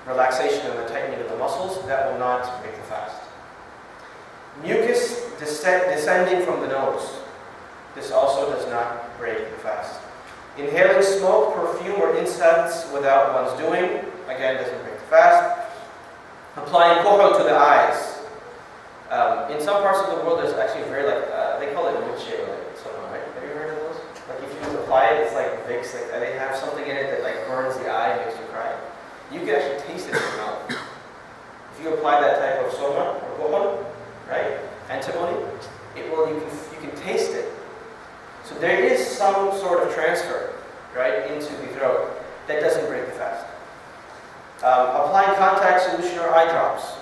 relaxation and the tightening of the muscles, that will not break the fast. Mucus descending from the nose. This also does not break the fast. Inhaling smoke, perfume, or incense without one's doing, again, doesn't break the fast. Applying kuhl to the eyes. In some parts of the world, there's actually very they call it mochi, right? Have you heard of those? Like if you apply it, it's like Vicks, they have something in it that like burns the eye and makes you cry. You can actually taste it in your mouth. If you apply that type of soma or kuhl, right, antimony, you can taste it. So there is some sort of transfer, right, into the throat that doesn't break the fast. Applying contact solution or eye drops.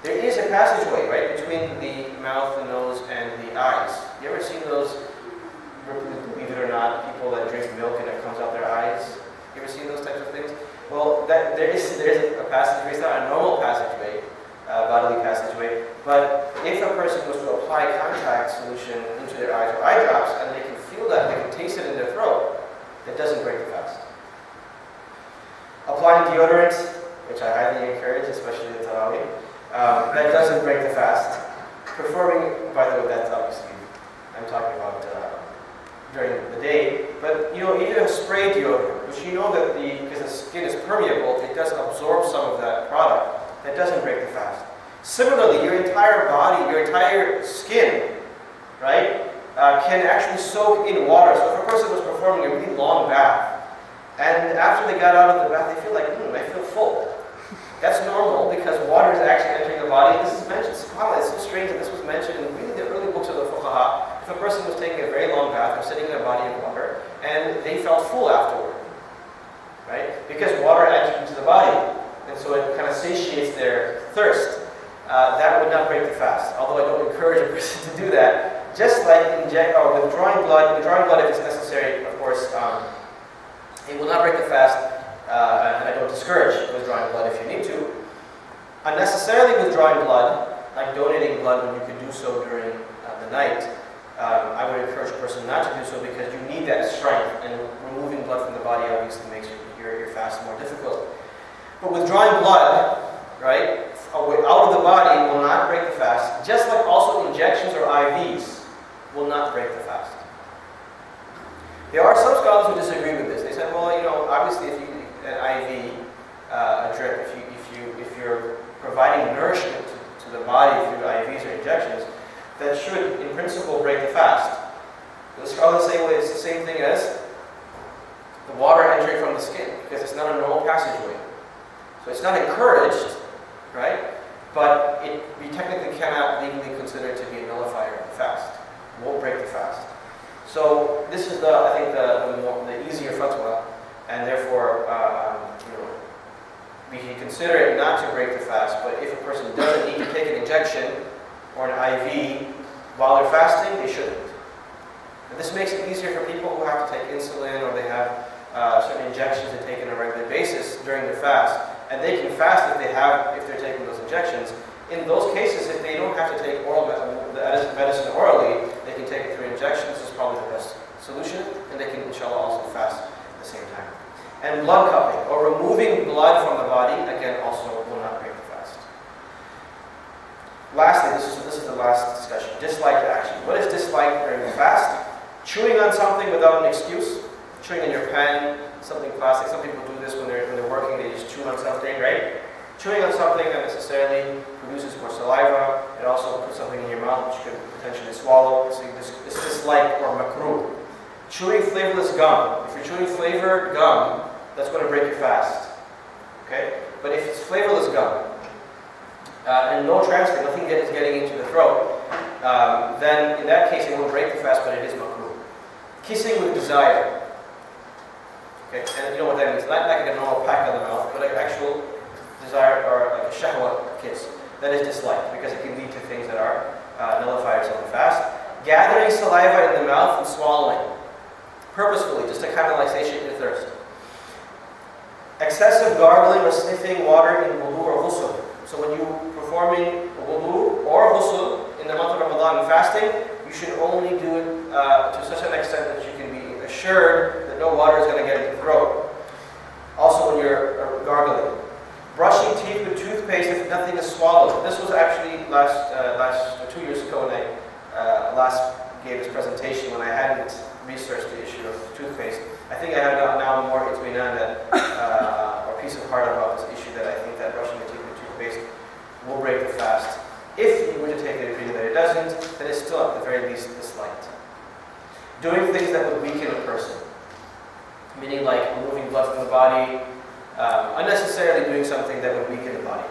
There is a passageway, right, between the mouth, the nose, and the eyes. You ever seen those, believe it or not, people that drink milk and it comes out their eyes? You ever seen those types of things? Well, there is a passageway. It's not a normal passageway, bodily passageway, but if a person was to apply contact solution into their eyes or eye drops, and they can feel that, they can taste it in their throat, that doesn't break the fast. Applying deodorant, which I highly encourage, especially in Tarawih, that doesn't break the fast. Performing, by the way, that's obviously, I'm talking about during the day, but even a spray deodorant, which that because the skin is permeable, it does absorb some of that product. That doesn't break the fast. Similarly, your entire body, your entire skin, right, can actually soak in water. So if a person was performing a really long bath, and after they got out of the bath, they feel like, I feel full. That's normal because water is actually entering the body. This is mentioned, subhanAllah, it's so strange that this was mentioned in really the early books of the fuqaha. If a person was taking a very long bath or sitting in a body of water, and they felt full afterward, right? Because water enters into the body, and so it kind of satiates their thirst. That would not break the fast, although I don't encourage a person to do that. Just like withdrawing blood if it's necessary, of course, it will not break the fast, and I don't discourage withdrawing blood if you need to. Unnecessarily withdrawing blood, like donating blood when you can do so during the night, I would encourage a person not to do so because you need that strength, and removing blood from the body obviously makes your fast more difficult. But withdrawing blood, right, out of the body will not break the fast, just like also injections or IVs will not break the fast. There are some scholars who disagree with this. They said, well, obviously if you an IV, a drip, if you're providing nourishment to the body through IVs or injections, that should, in principle, break the fast. The scholars say, well, it's the same thing as the water entering from the skin, because it's not a normal passageway. So it's not encouraged, right? But we technically cannot legally consider it to be a nullifier of the fast. It won't break the fast. So this is I think the easier fatwa, and therefore we can consider it not to break the fast. But if a person doesn't need to take an injection or an IV while they're fasting, they shouldn't. And this makes it easier for people who have to take insulin or they have certain injections they take on a regular basis during their fast, and they can fast if they're taking those injections. In those cases, if they don't have to take the medicine orally, they can take it through injections. This is probably the best solution, and they can, inshallah, also fast at the same time. And blood cupping, or removing blood from the body, again, also will not break the fast. Lastly, this is the last discussion, dislike action. What is dislike during the fast? Chewing on something without an excuse. Chewing on your pen, something plastic. Some people do this when they're working, they just chew on something, right? Chewing on something that necessarily produces more saliva. It also puts something in your mouth which you could potentially swallow. It's dislike or makruh. Chewing flavorless gum. If you're chewing flavored gum, that's going to break your fast. Okay? But if it's flavorless gum, and no transfer, nothing is getting into the throat, then in that case it won't break the fast, but it is makruh. Kissing with desire. Okay, and you know what that means? Not like a normal pack on the mouth, but like an actual desire, or like a shahwa kiss. That is disliked because it can lead to things that are nullifiers of the fast. Gathering saliva in the mouth and swallowing purposefully, just to kind of like satiate your thirst. Excessive gargling or sniffing water in wudu or ghusl. So when you're performing wudu or ghusl in the month of Ramadan and fasting, you should only do it to such an extent that you can be assured that no water is going to get in the throat. Also when you're gargling. brushing teeth with toothpaste if nothing is swallowed. This was actually 2 years ago when I last gave this presentation, when I hadn't researched the issue of toothpaste. I think I have now more itminan or peace of heart about this issue, that I think that brushing the teeth with toothpaste will break the fast. If you were to take the opinion that it doesn't, then it's still at the very least disliked. Doing things that would weaken a person, meaning like removing blood from the body, unnecessarily doing something that would weaken the body.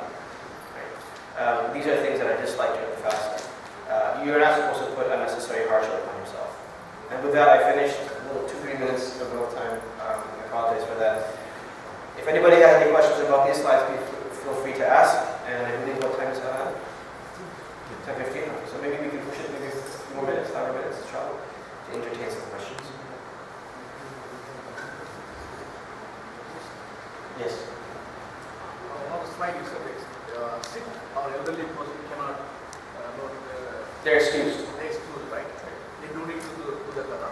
Right? These are things that are disliked during the fast. You're not supposed to put unnecessary hardship upon yourself. And with that, I finished. A little 2-3 minutes of no time. I apologize for that. If anybody has any questions about these slides, feel free to ask. And I believe what time is that at? 10:15. So maybe we can push it maybe a few more minutes, 5 more minutes, inshallah, to entertain some questions. Yes. On the slide you said sick or elderly person cannot they're excused. They're excused, right? They don't need to do the qada.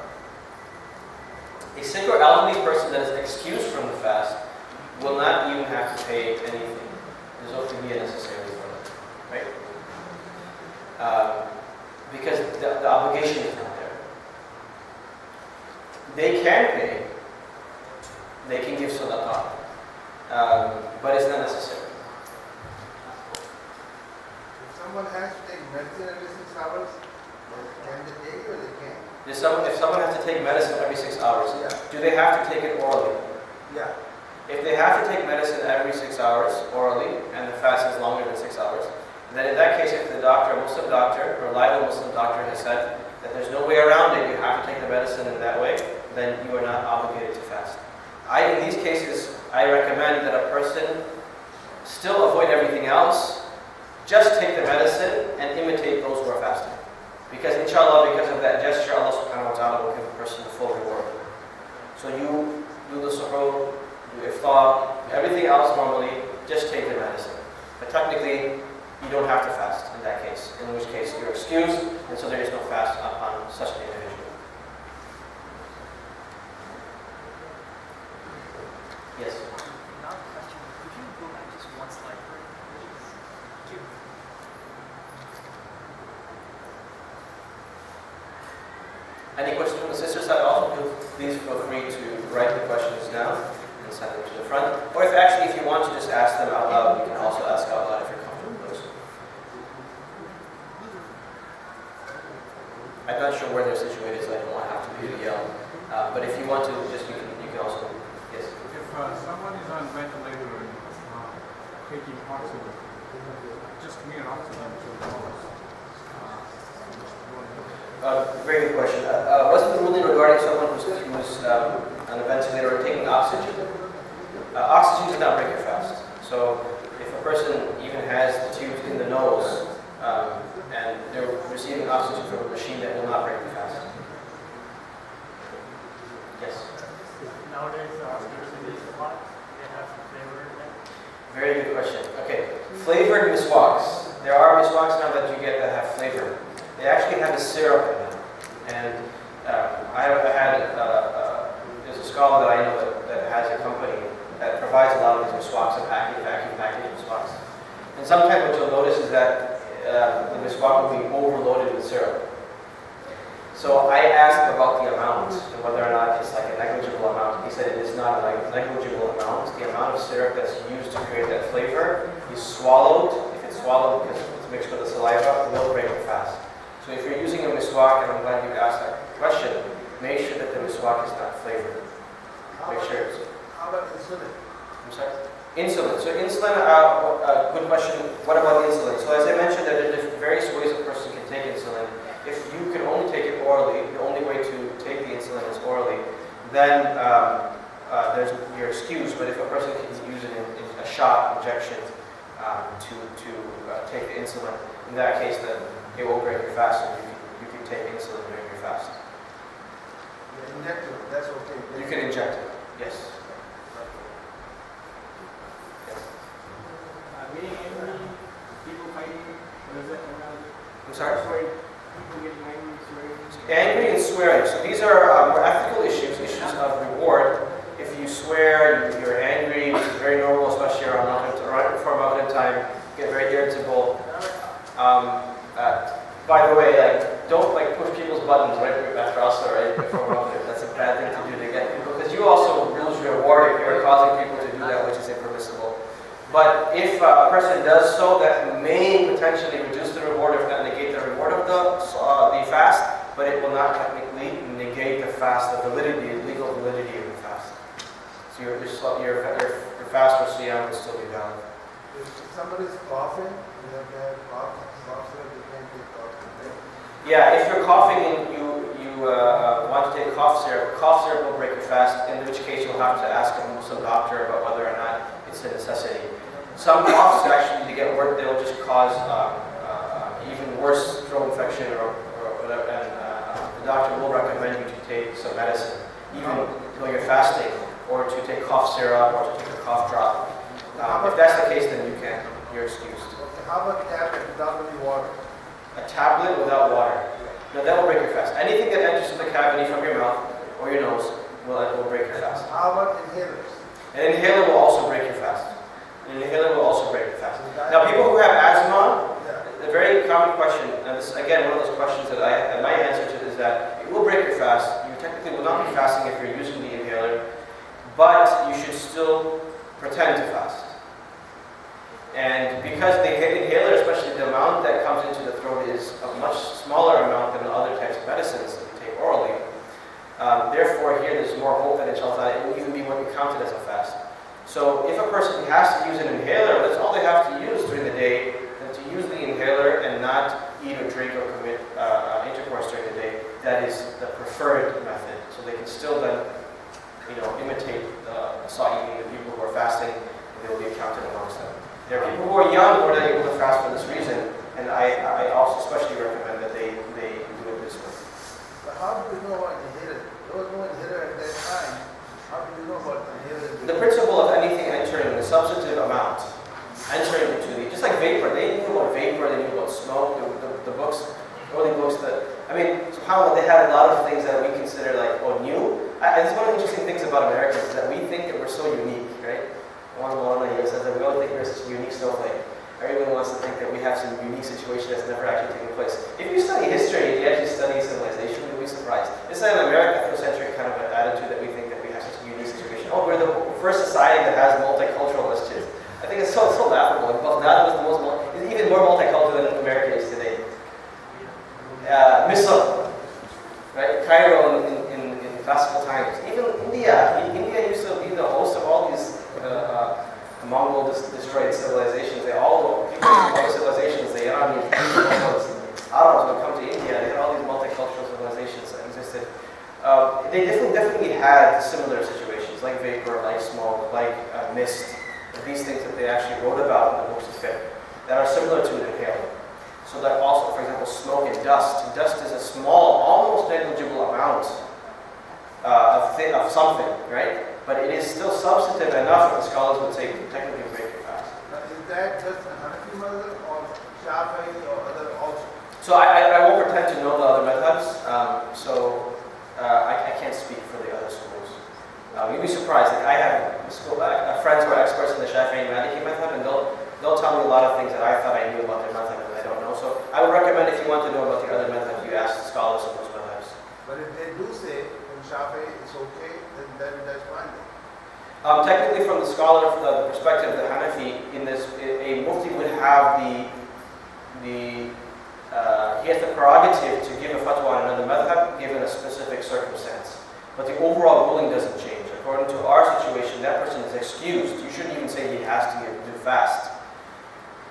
A sick or elderly person that is excused from the fast will not even have to pay anything. There's no fidya necessarily for them, right? Because the obligation is not there. They can pay. They can give sadaqah. But it's not necessary. If someone has to take medicine every 6 hours, can they take it or they can't? If someone has to take medicine every 6 hours, Yeah. do they have to take it orally? Yeah. If they have to take medicine every 6 hours orally, and the fast is longer than 6 hours, then in that case, if the doctor, a Muslim doctor, or reliable Muslim doctor has said that there's no way around it, you have to take the medicine in that way, then you are not obligated to fast. In these cases, I recommend that a person still avoid everything else, just take the medicine and imitate those who are fasting. Because inshallah, because of that gesture, Allah subhanahu wa ta'ala will give a person the full reward. So you do the suhoor, do iftar, everything else normally, just take the medicine. But technically, you don't have to fast in that case, in which case you're excused, and so there is no fast on such an individual. Yes? Not a question. Could you go back just one slide for me, please? Thank you. Any questions from the sister side also? Please feel free to write the questions down and send them to the front. Or if you want to just ask them out loud, you can also ask out loud if you're comfortable with those. I'm not sure where they're situated, so I don't want to have to be yell. But if you want to, you can also, yes. If someone is on ventilator and taking oxygen, just mere oxygen to Very good question. What's the ruling regarding someone who's on a ventilator or taking oxygen? Oxygen does not break your fast. So if a person even has the tubes in the nose and they're receiving oxygen from a machine, that will not break the fast. Yes? Nowadays, they have some flavor in it. Very good question. Okay, flavored miswaks. There are miswaks now that you get that have flavor. They actually have a syrup in them. And there's a scholar that I know that has a company that provides a lot of these miswaks, and packaged miswaks. And sometimes what you'll notice is that the miswak will be overloaded with syrup. So I asked him about the amount and whether or not it's like a negligible amount. He said it is not a negligible amount. The amount of syrup that's used to create that flavor is swallowed. If it's swallowed because it's mixed with the saliva, it will break the fast. So if you're using a miswak, and I'm glad you asked that question, make sure that the miswak is not flavored. Make sure it's... How about insulin? I'm sorry? Insulin. So insulin, good question. What about insulin? So as I mentioned, there are various ways a person can take insulin. If you can only take it orally, the only way to take the insulin is orally, then you're excused. But if a person can use it in a shot injection to take the insulin, in that case, then it will break your fast, and you can take insulin during your fast. Yeah, injectable, that's okay. You can inject it, yes. Getting angry, people fighting, what is that around? I'm sorry? People getting angry, swearing. Angry and swearing. So these are more ethical issues of reward. If you swear, you're angry, which is very normal, especially around from time, get very irritable. By the way, don't push people's buttons right after also, right? Before Ramadan. That's a bad thing to do to get people, because you also lose your reward if you're causing people to do that which is impermissible. But if a person does so, that may potentially reduce the reward, if not negate the reward of the fast, but it will not technically negate the fast, the validity, the legal validity of the fast. So your fast or siyam will still be valid. If somebody's coughing, you have to have cough syrup, you can't take cough syrup. Yeah, if you're coughing and you want to take cough syrup will break your fast, in which case you'll have to ask a Muslim doctor about whether or not it's a necessity. Some coughs actually, to get worse, they'll just cause even worse throat infection or whatever, and the doctor will recommend you to take some medicine, even though you're fasting, or to take cough syrup, or to take a cough drop. If that's the case, then you're excused. Okay, how about tablet without any water? A tablet without water. No, that will break your fast. Anything that enters in the cavity from your mouth or your nose will break your fast. How about inhalers? An inhaler will also break your fast. An inhaler will also break your fast. Now, people who have asthma, a very common question, and this is again one of those questions that my answer to is that it will break your fast. You technically will not be fasting if you're using the inhaler, but you should still pretend to fast. And because the inhaler, especially the amount that comes into the throat, is a much smaller amount than other types of medicines that we take orally, therefore here there's more hope that inshallah it will even be what we counted as a fast. So if a person has to use an inhaler, that's all they have to use during the day, then to use the inhaler and not eat or drink or commit intercourse during the day, that is the preferred method. So they can still then, imitate the sa'i, the people who are fasting, and they will be counted amongst them. There are people who are young who are not able to fast for this reason, and I also especially recommend that they do it this way. But how do we know about inhaler? There was no inhaler at that time. How do we know about inhaler? The principle of anything entering the substantive amount, entering into the, just like vapor, they knew about vapor, they knew about smoke, the books, early books subhanAllah, they had a lot of things that we consider new. It's one of the interesting things about Americans is that we think that we're so unique, right? One MAULAN says that we all think we're such a unique snowflake. Everyone wants to think that we have some unique situation that's never actually taken place. If you study history and you actually study civilization, you'll be surprised. It's not an American-centric kind of an attitude that we think that we have such a unique situation. Oh, we're the first society that has multicultural masjids. I think it's so laughable. Baghdad was it's even more multicultural than America is today. Misr, right? Cairo in classical times. Even India. India used to be the host of all these Mongol destroyed civilizations. People from other civilizations, the Iranians, Arabs would come to India. They had all these multicultural civilizations that existed. They definitely had similar situations, like vapor, like smoke, like mist. These things that they actually wrote about in the books of fiqh that are similar to an inhaler. So that also, for example, smoke and dust. Dust is a small, almost negligible amount of something, right? But it is still substantive enough that the scholars would say technically break your fast. Is that just a Hanafi madhab or Shafi'i or other also? So I won't pretend to know the other methods. I can't speak for the other schools. You'd be surprised. I have friends who are experts in the Shafi'i and Maliki method, and they'll tell me a lot of things that I thought I knew about their method and I don't know. So I would recommend if you want to know about the other methods, you ask the scholars of those methods. But if they do say in Shafi'i it's okay, then that's fine. Technically, from the scholar, from the perspective of the Hanafi, a mufti would have he has the prerogative to give a fatwa on another madhab given a specific circumstance. But the overall ruling doesn't change. According to our situation, that person is excused. You shouldn't even say he has to do fast.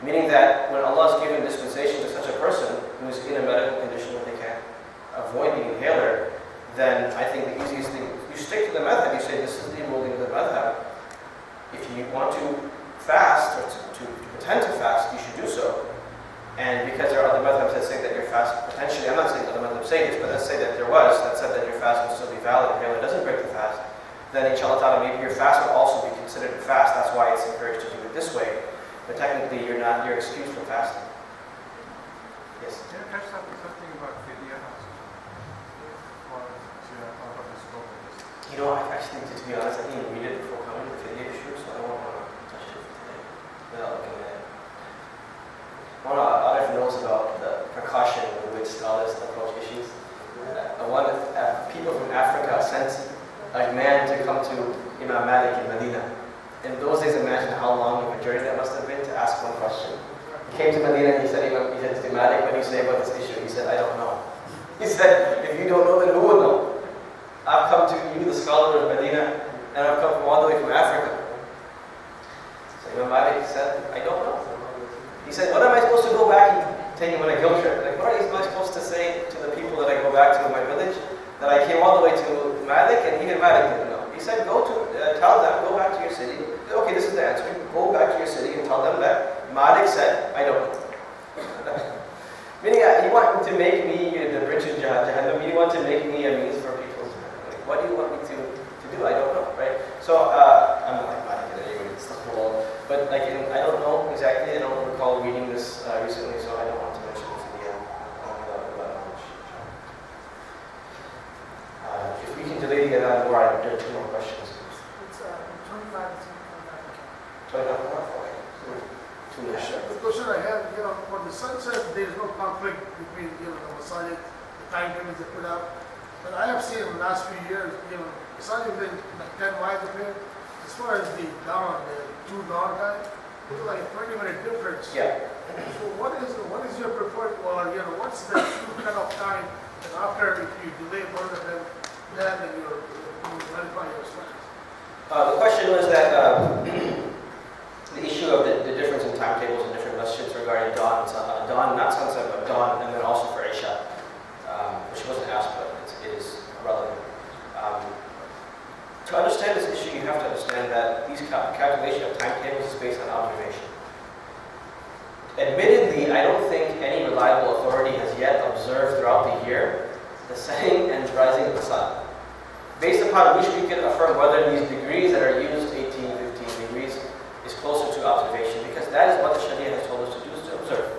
Meaning that when Allah has given dispensation to such a person who is in a medical condition where they can't avoid the inhaler, then I think the easiest thing, you stick to the madhab, you say this is the ruling of the madhab. If you want to fast or to pretend to fast, you should do so. And because there are other madhabs that say that your fast, potentially, I'm not saying other madhabs say this, but let's say that there was, that said that your fast will still be valid, inhaler doesn't break the fast, then inshallah ta'ala, maybe your fast will also be considered a fast. That's why it's encouraged to do it this way. But technically, you're excused from fasting. Yes? Can I catch something about fidya? You know, I actually, to be honest, I didn't read it before coming to the issue, so I don't want to touch it today without looking at it. imagine how long of a journey that must have been to ask one question. He came to Medina and he said, to Malik, what do you say about this issue? He said, I don't know. He said, if you don't know, then who will know? I've come to you, the scholar of Medina, and I've come from all the way from Africa. So Imam Malik said, I don't know. He said, what am I supposed to go back and take him on a guilt trip? Like, what am I supposed to say to the people that I go back to in my village? That I came all the way to Malik, and even Malik didn't know. He said, tell them, go back to your city. Okay, this is the answer. Go back to your city and tell them that Malik said, I don't know. Meaning, he wanted to make me the bridge to Jahannam. He wanted to make me a means for people's like, what do you want me to do? I don't know, right? So, I'm not like Malik in any way, it's the whole. But like, I don't know exactly. I don't recall reading this recently, so I don't want to mention it to the if we can delay the other more, there are 2 more questions. It's 25 to 25 more? Okay. 2 minutes. The question I have, for the sunset, there is no conflict between, the masajid, the time limits they put out. But I have seen in the last few years, masajid within like 10 miles of here, as far as the dawn, the 2 dawn time, it's like a 20-minute difference. Yeah. So what is your preferred, or what's the true cutoff time? And after, if you delay more than them, then you verify your slants. The question was that the issue of the difference in timetables in different masjids regarding dawn, not sunset, but dawn, and then also for Isha, which wasn't asked, but it is relevant. To understand this issue, you have to understand that these calculation of timetables is based on observation. Admittedly, I don't think any reliable authority has yet observed throughout the year the setting and rising of the sun, based upon which we can affirm whether these degrees that are used, 18, 15 degrees, is closer to observation, because that is what the Sharia has told us to do, is to observe.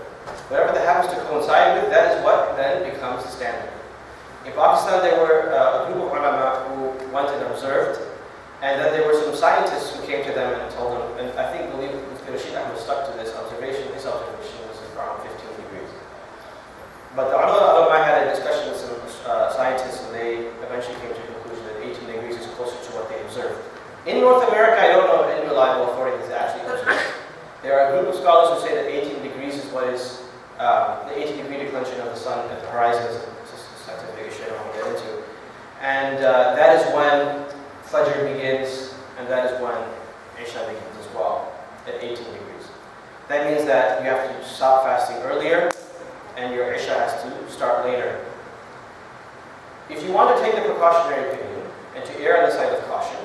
Whatever that happens to coincide with, that is what then becomes the standard. In Pakistan, there were a group of ulama who went and observed, and then there were some scientists who came to them and told them, and I believe Mufti Rashid Ahmed stuck to this observation. His observation was around 15 degrees. But the ulama had a discussion with some scientists, and they eventually came to the conclusion that 18 degrees is closer to what they observed. In North America, I don't know of any reliable authority that's actually observed. There are a group of scholars who say that 18 degrees is what is the 18-degree declension of the sun at the horizon is a scientific issue I don't want to get into. And that is when Fajr begins, and that is when Isha begins as well, at 18 degrees. That means that you have to stop fasting earlier, and your Isha has to start later. If you want to take the precautionary opinion, and to err on the side of caution,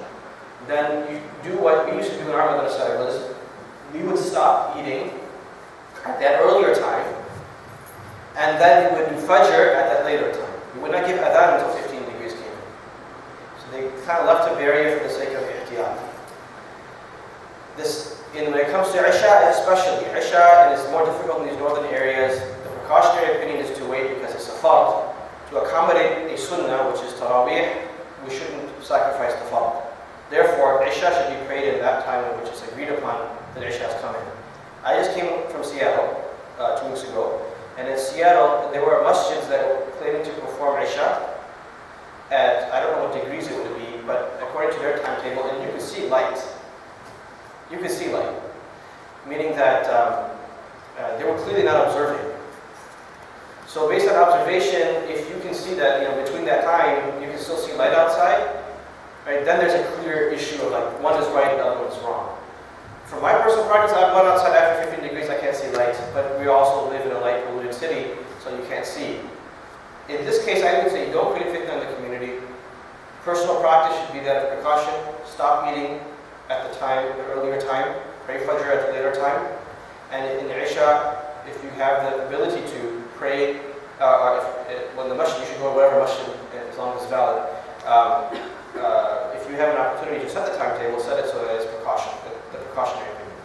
then you do what we used to do in Ramadan the we would stop eating at that earlier time, and then we would do Fajr at that later time. We would not give Adhan until 15 degrees came in. So they kind of left a barrier for the sake of ihtiyat. When it comes to Isha, especially Isha, and it's more difficult in these northern areas, the precautionary opinion is to wait because it's a fard. To accommodate a sunnah, which is tarawih, we shouldn't sacrifice the fard. Therefore, Isha should be prayed in that time in which it's agreed upon that Isha is coming. I just came from Seattle 2 weeks ago, and in Seattle, there were masjids that were claiming to perform Isha at, I don't know what degrees it would be, but according to their timetable, and you could see light. You could see light, meaning that they were clearly not observing. So based on observation, if you can see that, between that time, you can still see light outside, right? Then there's a clear issue of like, one is right, the other one's wrong. From my personal practice, I've gone outside after 15 degrees, I can't see light, but we also live in a light polluted city, so you can't see. In this case, I would say you don't create fitna in the community. Personal practice should be that of precaution. Stop eating at the earlier time, pray Fajr at the later time. And in Isha, if you have the ability to pray, when the masjid, you should go to whatever masjid, as long as it's valid. If you have an opportunity to set the timetable, set it so that it's the precautionary opinion.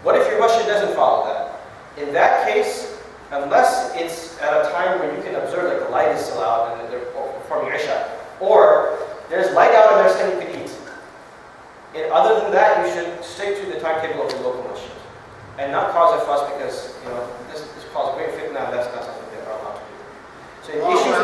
What if your masjid doesn't follow that? In that case, unless it's at a time where you can observe that the light is still out and they're performing Isha, or there's light out and they're saying you can eat. Other than that, you should stick to the timetable of the local masjid and not cause a fuss because this causes great fitna and that's not something that we're allowed to do. So in issues.